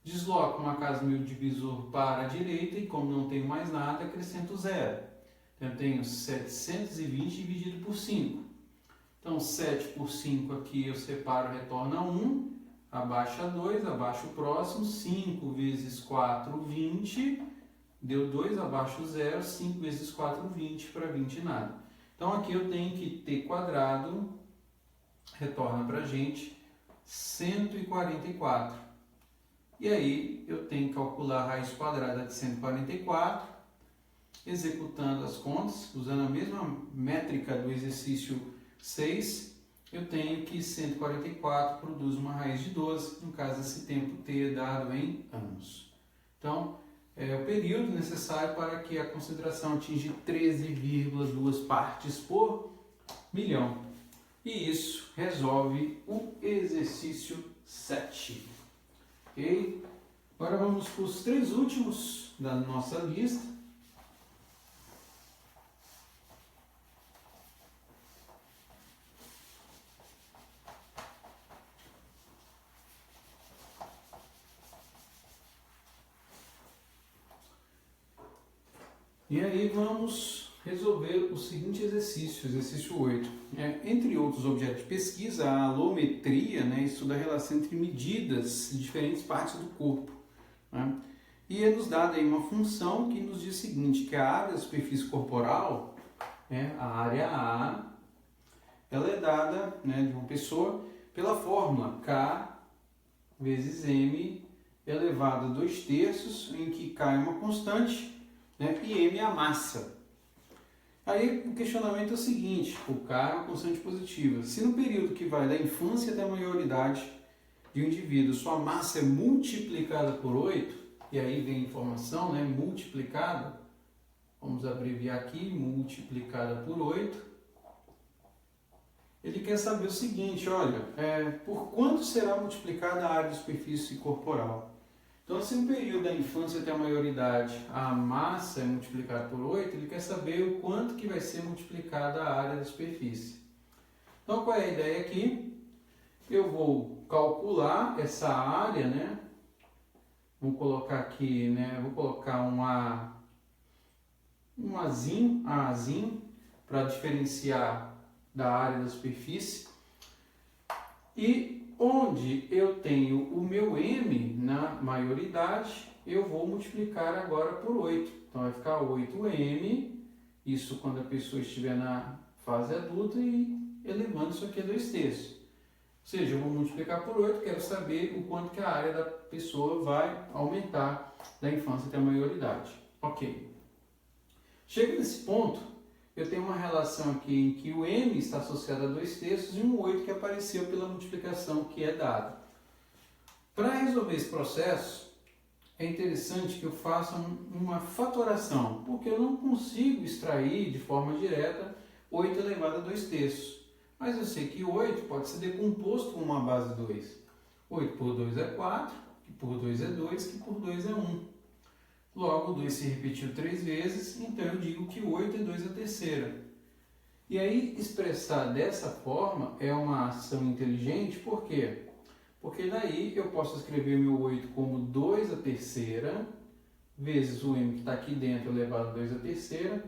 Desloco uma casa no meu divisor para a direita e como não tenho mais nada, acrescento 0. Então eu tenho 720 dividido por 5. Então 7 por 5 aqui eu separo, retorna 1. Abaixo a 2, abaixo o próximo, 5 vezes 4, 20, deu 2, abaixo 0, 5 vezes 4, 20, para 20 nada. Então aqui eu tenho que t quadrado, retorna para a gente 144. E aí eu tenho que calcular a raiz quadrada de 144, executando as contas, usando a mesma métrica do exercício 6, eu tenho que 144 produz uma raiz de 12, no caso esse tempo t é dado em anos. Então, é o período necessário para que a concentração atinja 13,2 partes por milhão. E isso resolve o exercício 7. Ok? Agora vamos para os 3 últimos da nossa lista. E aí vamos resolver o seguinte exercício, exercício 8. Entre outros objetos de pesquisa, a alometria, né, estuda a relação entre medidas de diferentes partes do corpo. Né? E é nos dada aí uma função que nos diz o seguinte, que a área da superfície corporal, né, a área A, ela é dada, né, de uma pessoa pela fórmula K vezes M elevado a 2/3, em que K é uma constante né? E m é a massa. Aí o questionamento é o seguinte, o K é uma constante positiva. Se no período que vai da infância até a maioridade de um indivíduo, sua massa é multiplicada por 8, e aí vem a informação, né? Multiplicada, vamos abreviar aqui, multiplicada por 8, ele quer saber o seguinte, olha, por quanto será multiplicada a área de superfície corporal? Então, se no período da infância até a maioridade a massa é multiplicada por 8, ele quer saber o quanto que vai ser multiplicada a área da superfície. Então, qual é a ideia aqui? Eu vou calcular essa área, né? Vou colocar aqui, né? Vou colocar um Azinho, para diferenciar da área da superfície. E onde eu tenho o meu m na maioridade, eu vou multiplicar agora por 8. Então vai ficar 8m, isso quando a pessoa estiver na fase adulta, e elevando isso aqui a 2/3. Ou seja, eu vou multiplicar por 8, quero saber o quanto que a área da pessoa vai aumentar da infância até a maioridade. Ok. Chega nesse ponto, eu tenho uma relação aqui em que o m está associado a 2/3 e um 8 que apareceu pela multiplicação que é dada. Para resolver esse processo, é interessante que eu faça uma fatoração, porque eu não consigo extrair de forma direta 8 elevado a 2/3. Mas eu sei que 8 pode ser decomposto com uma base 2. 8 por 2 é 4, que por 2 é 2, que por 2 é 1. Logo, o 2 se repetiu 3 vezes, então eu digo que 8 é 2/3. E aí, expressar dessa forma é uma ação inteligente, por quê? Porque daí eu posso escrever meu 8 como 2/3 vezes o m que está aqui dentro elevado a 2/3.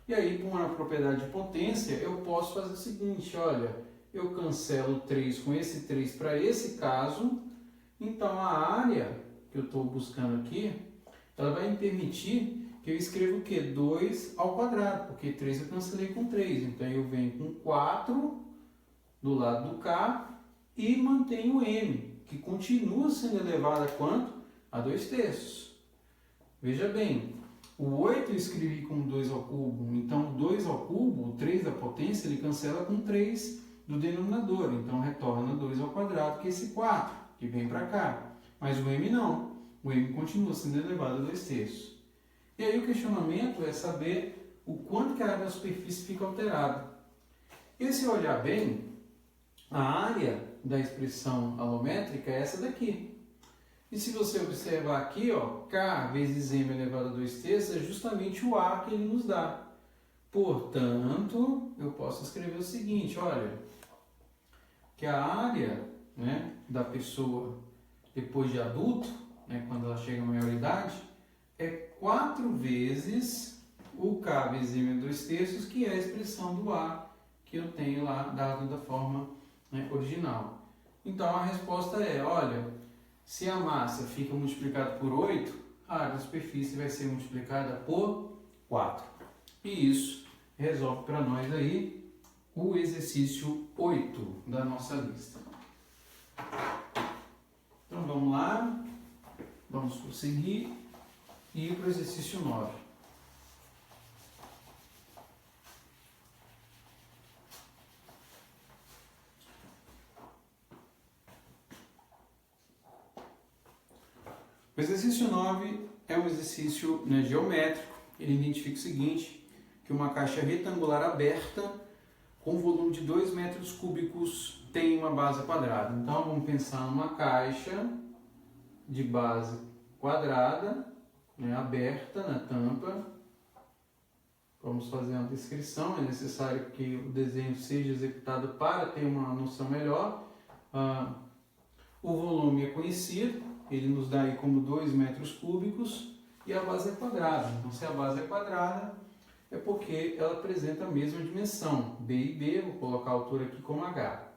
E aí, com uma propriedade de potência, eu posso fazer o seguinte, olha, eu cancelo 3 com esse 3 para esse caso, então a área que eu estou buscando aqui, ela vai me permitir que eu escreva o quê? 2 ao quadrado, porque 3 eu cancelei com 3, então eu venho com 4 do lado do K e mantenho o m, que continua sendo elevado a quanto? A 2/3. Veja bem, o 8 eu escrevi como 2 ao cubo, então 2 ao cubo, o 3 da potência, ele cancela com 3 do denominador, então retorna 2 ao quadrado, que é esse 4, que vem para cá. Mas o m não, o m continua sendo elevado a 2/3. E aí o questionamento é saber o quanto que a área da superfície fica alterada. E se olhar bem, a área da expressão alométrica é essa daqui. E se você observar aqui, ó, K vezes m elevado a 2/3 é justamente o A que ele nos dá. Portanto, eu posso escrever o seguinte, olha, que a área, né, da pessoa depois de adulto, né, quando ela chega à maioridade, é 4 vezes o K vezes m a 2/3, que é a expressão do A que eu tenho lá dado da forma, né, original. Então a resposta é, olha, se a massa fica multiplicada por 8, a área da superfície vai ser multiplicada por 4. E isso resolve para nós aí o exercício 8 da nossa lista. Então vamos lá, vamos prosseguir e ir para o exercício 9. O exercício 9 é um exercício, né, geométrico. Ele identifica o seguinte, que uma caixa retangular aberta com volume de 2 metros cúbicos tem uma base quadrada. Então vamos pensar numa caixa de base quadrada, né, aberta na tampa. Vamos fazer uma descrição, é necessário que o desenho seja executado para ter uma noção melhor. O volume é conhecido, ele nos dá aí como 2 metros cúbicos e a base é quadrada. Então, se a base é quadrada, é porque ela apresenta a mesma dimensão, B e B, vou colocar a altura aqui como H.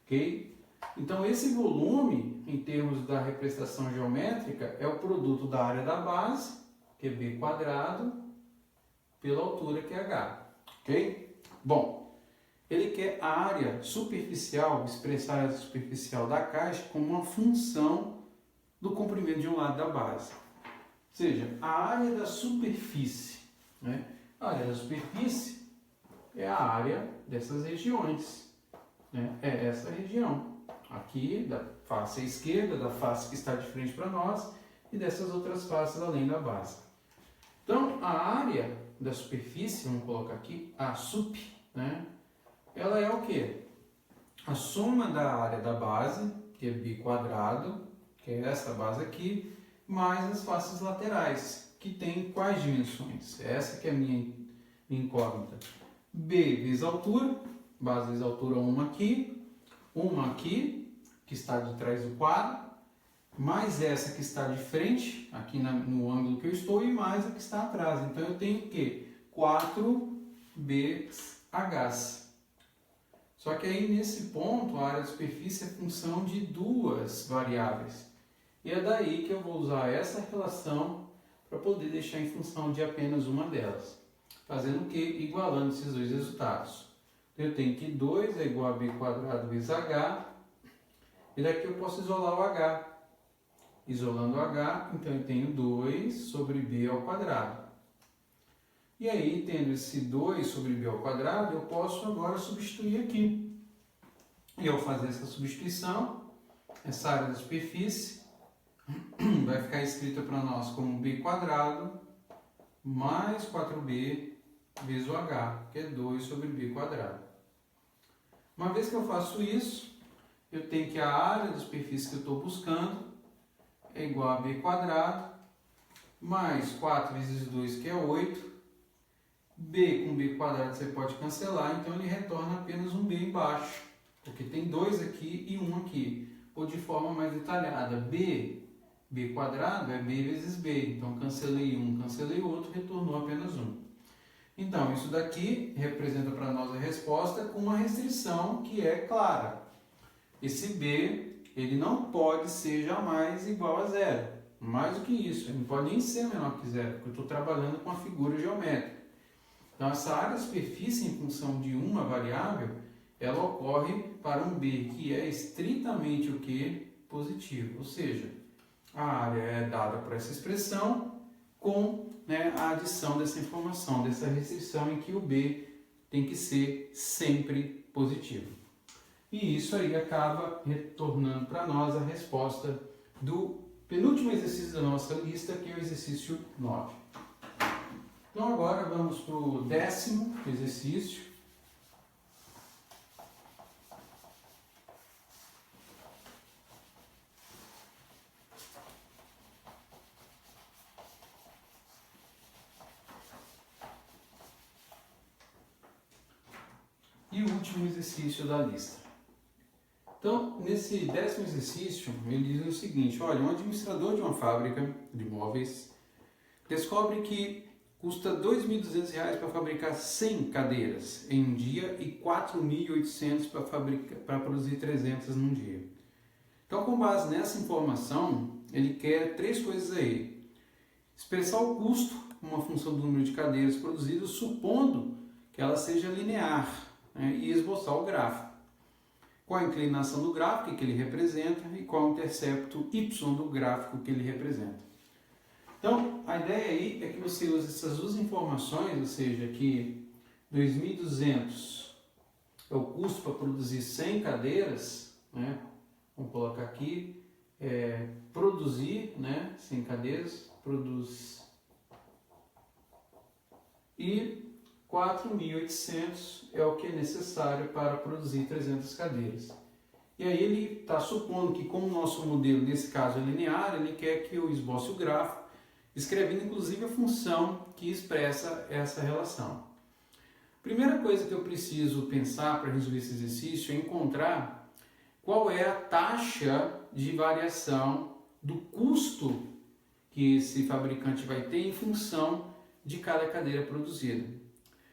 Ok? Então, esse volume, em termos da representação geométrica, é o produto da área da base, que é B quadrado, pela altura, que é H. Ok? Bom, ele quer a área superficial, expressar a área superficial da caixa como uma função do comprimento de um lado da base. seja, a área da superfície, né? A área da superfície é a área dessas regiões, né? É essa região aqui da face à esquerda, da face que está de frente para nós e dessas outras faces além da base. Então, a área da superfície, vamos colocar aqui, a sup, né? Ela é o quê? A soma da área da base, que é b quadrado, que é essa base aqui, mais as faces laterais, que tem quais dimensões? Essa que é a minha incógnita. B vezes altura, base vezes altura uma aqui, que está de trás do quadro, mais essa que está de frente, aqui no ângulo que eu estou, e mais a que está atrás. Então eu tenho o quê? 4BH. Só que aí nesse ponto a área de superfície é função de duas variáveis. E é daí que eu vou usar essa relação para poder deixar em função de apenas uma delas. Fazendo o quê? Igualando esses dois resultados. Eu tenho que 2 é igual a b quadrado vezes h. E daqui eu posso isolar o h. Isolando o h, então eu tenho 2 sobre b ao quadrado. E aí, tendo esse 2 sobre b ao quadrado, eu posso agora substituir aqui. E ao fazer essa substituição, essa área da superfície vai ficar escrita para nós como b quadrado mais 4b vezes o h, que é 2 sobre b quadrado. Uma vez que eu faço isso, eu tenho que a área da superfície que eu estou buscando é igual a b quadrado mais 4 vezes 2, que é 8. B com b quadrado você pode cancelar, então ele retorna apenas um b embaixo, porque tem 2 aqui e 1 aqui. Ou de forma mais detalhada, b quadrado é b vezes b, então cancelei um, cancelei o outro, retornou apenas 1. Então, isso daqui representa para nós a resposta com uma restrição que é clara. Esse b, ele não pode ser jamais igual a zero. Mais do que isso, ele não pode nem ser menor que zero, porque eu estou trabalhando com a figura geométrica. Então, essa área de superfície em função de uma variável, ela ocorre para um b que é estritamente o que? Positivo. Ou seja, a área é dada por essa expressão com, né, a adição dessa informação, dessa restrição em que o b tem que ser sempre positivo. E isso aí acaba retornando para nós a resposta do penúltimo exercício da nossa lista, que é o exercício 9. Então agora vamos para o 10º exercício. E o último exercício da lista. Então, nesse 10º exercício, ele diz o seguinte: olha, um administrador de uma fábrica de móveis descobre que custa R$ 2.200 para fabricar 100 cadeiras em um dia e R$ 4.800 para produzir 300 num dia. Então, com base nessa informação, ele quer 3 coisas aí. Expressar o custo, uma função do número de cadeiras produzidas, supondo que ela seja linear, né, e esboçar o gráfico. Qual a inclinação do gráfico que ele representa e qual o intercepto y do gráfico que ele representa. Então, a ideia aí é que você use essas duas informações, ou seja, que 2.200 é o custo para produzir 100 cadeiras, né? Vamos colocar aqui, produzir, né? 100 cadeiras, produz, e 4.800 é o que é necessário para produzir 300 cadeiras. E aí ele está supondo que, como o nosso modelo, nesse caso, é linear, ele quer que eu esboce o gráfico, escrevendo inclusive a função que expressa essa relação. Primeira coisa que eu preciso pensar para resolver esse exercício é encontrar qual é a taxa de variação do custo que esse fabricante vai ter em função de cada cadeira produzida.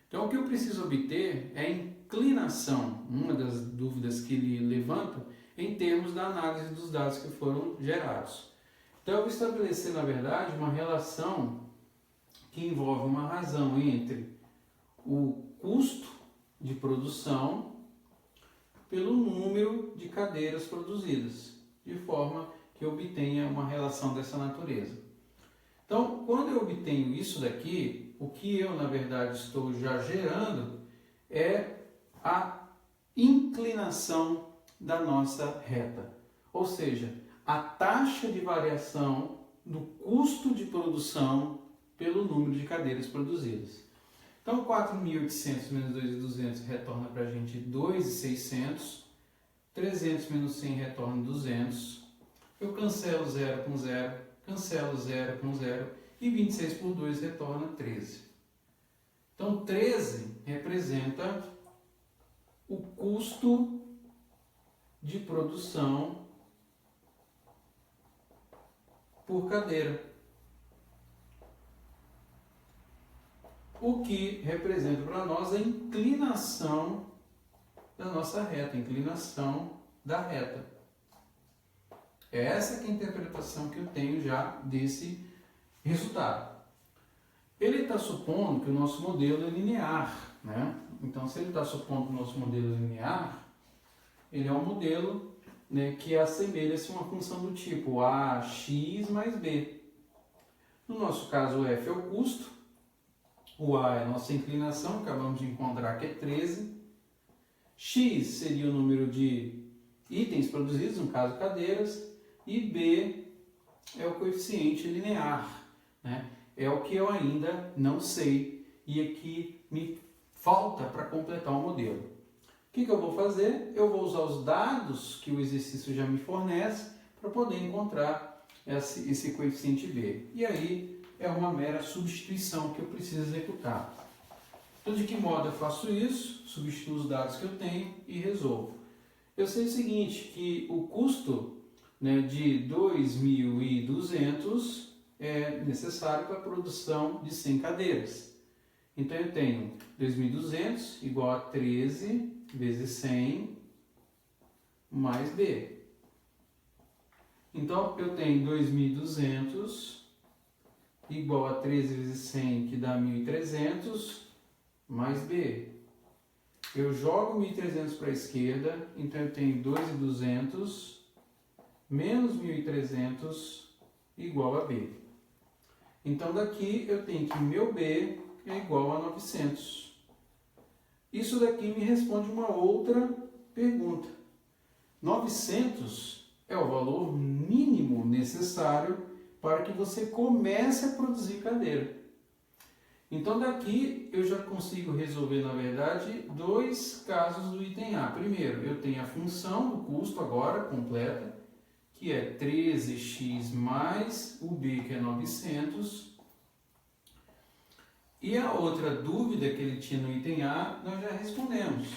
Então, o que eu preciso obter é a inclinação, uma das dúvidas que ele levanta, em termos da análise dos dados que foram gerados. Então, eu vou estabelecer, na verdade, uma relação que envolve uma razão entre o custo de produção pelo número de cadeiras produzidas, de forma que eu obtenha uma relação dessa natureza. Então, quando eu obtenho isso daqui, o que eu, na verdade, estou já gerando é a inclinação da nossa reta. Ou seja, a taxa de variação do custo de produção pelo número de cadeiras produzidas. Então, 4.800 menos 2.200 retorna para a gente 2.600. 300 menos 100 retorna 200. Eu cancelo 0 com 0, cancelo 0 com 0 e 26 por 2 retorna 13. Então, 13 representa o custo de produção por cadeira, o que representa para nós a inclinação da nossa reta, a inclinação da reta. Essa que é a interpretação que eu tenho já desse resultado. Ele está supondo que o nosso modelo é linear, né? Então, se ele está supondo que o nosso modelo é linear, ele é um modelo, né, que assemelha-se a uma função do tipo AX mais B. No nosso caso, o F é o custo, o A é a nossa inclinação, acabamos de encontrar que é 13, X seria o número de itens produzidos, no caso cadeiras, e B é o coeficiente linear, né? É o que eu ainda não sei e é que me falta para completar o modelo. O que eu vou fazer? Eu vou usar os dados que o exercício já me fornece para poder encontrar esse coeficiente B. E aí é uma mera substituição que eu preciso executar. Então, de que modo eu faço isso? Substituo os dados que eu tenho e resolvo. Eu sei o seguinte, que o custo, né, de 2.200 é necessário para a produção de 100 cadeiras. Então, eu tenho 2.200 igual a 13 vezes 100 mais B. Então, eu tenho 2.200 igual a 13 vezes 100, que dá 1.300, mais B. Eu jogo 1.300 para a esquerda, então eu tenho 2.200 menos 1.300 igual a B. Então, daqui eu tenho que meu B é igual a 900. Isso daqui me responde uma outra pergunta. 900 é o valor mínimo necessário para que você comece a produzir cadeira. Então, daqui eu já consigo resolver, na verdade, dois casos do item A. Primeiro, eu tenho a função do custo agora completa, que é 13x mais o B, que é 900. E a outra dúvida que ele tinha no item A, nós já respondemos.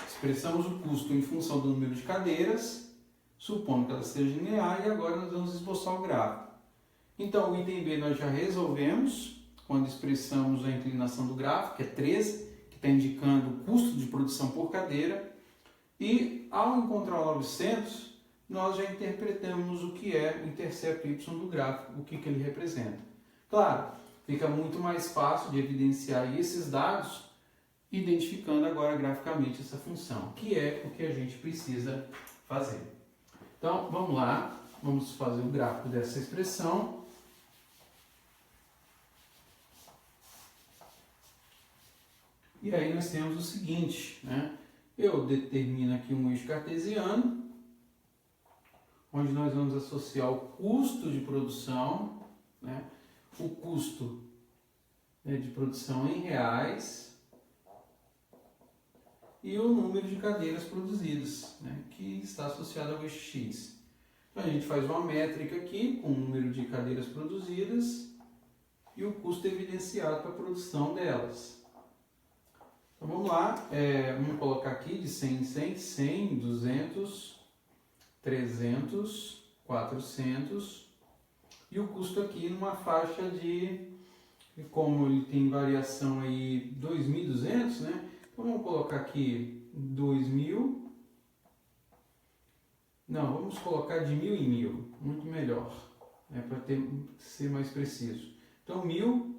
Expressamos o custo em função do número de cadeiras, supondo que ela seja linear, e agora nós vamos esboçar o gráfico. Então, o item B nós já resolvemos, quando expressamos a inclinação do gráfico, que é 13, que está indicando o custo de produção por cadeira. E, ao encontrar o 900, nós já interpretamos o que é o intercepto y do gráfico, o que ele representa. Claro, fica muito mais fácil de evidenciar esses dados, identificando agora graficamente essa função, que é o que a gente precisa fazer. Então, vamos lá, vamos fazer o gráfico dessa expressão. E aí nós temos o seguinte, né? Eu determino aqui um eixo cartesiano, onde nós vamos associar o custo de produção, né? O custo, né, de produção em reais e o número de cadeiras produzidas, né, que está associado ao eixo X. Então a gente faz uma métrica aqui com o número de cadeiras produzidas e o custo evidenciado para a produção delas. Então vamos lá, vamos colocar aqui de 100 em 100, 100, 200, 300, 400 e o custo aqui numa faixa de, como ele tem variação aí 2.200, né? Então vamos colocar aqui 2.000, não, vamos colocar de 1.000 em 1.000, muito melhor, né? Para ser mais preciso. Então 1.000,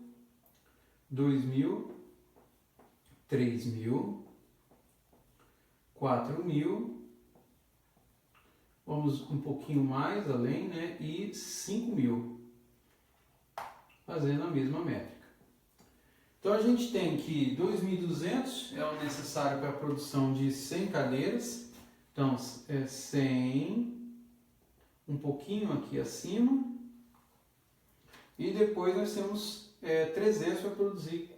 2.000, 3.000, 4.000, vamos um pouquinho mais além, né? E 5.000. fazendo a mesma métrica. Então a gente tem que 2.200 é o necessário para a produção de 100 cadeiras. Então é 100, um pouquinho aqui acima. E depois nós temos 300 para produzir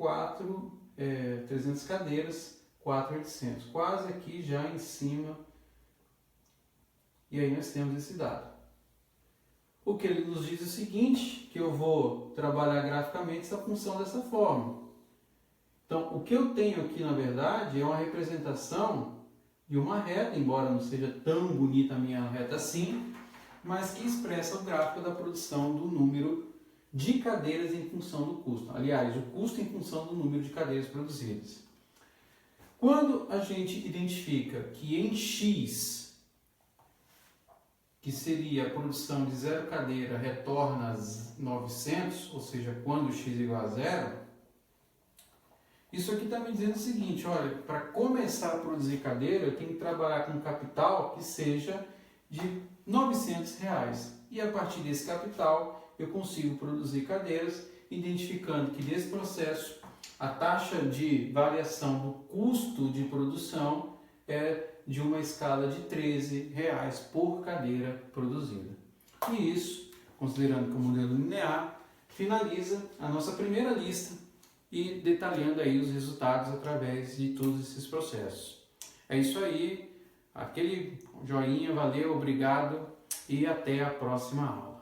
300 cadeiras, 4.800. Quase aqui já em cima. E aí nós temos esse dado. O que ele nos diz é o seguinte, que eu vou trabalhar graficamente essa função dessa forma. Então, o que eu tenho aqui, na verdade, é uma representação de uma reta, embora não seja tão bonita a minha reta assim, mas que expressa o gráfico da produção do número de cadeiras em função do custo. Aliás, o custo em função do número de cadeiras produzidas. Quando a gente identifica que em X, que seria a produção de 0 cadeira, retorna 900, ou seja, quando x é igual a 0, isso aqui está me dizendo o seguinte, olha, para começar a produzir cadeira, eu tenho que trabalhar com um capital que seja de R$900. E a partir desse capital, eu consigo produzir cadeiras, identificando que nesse processo, a taxa de variação do custo de produção é de uma escala de R$13 por cadeira produzida. E isso, considerando que o modelo linear, finaliza a nossa primeira lista e detalhando aí os resultados através de todos esses processos. É isso aí, aquele joinha, valeu, obrigado e até a próxima aula.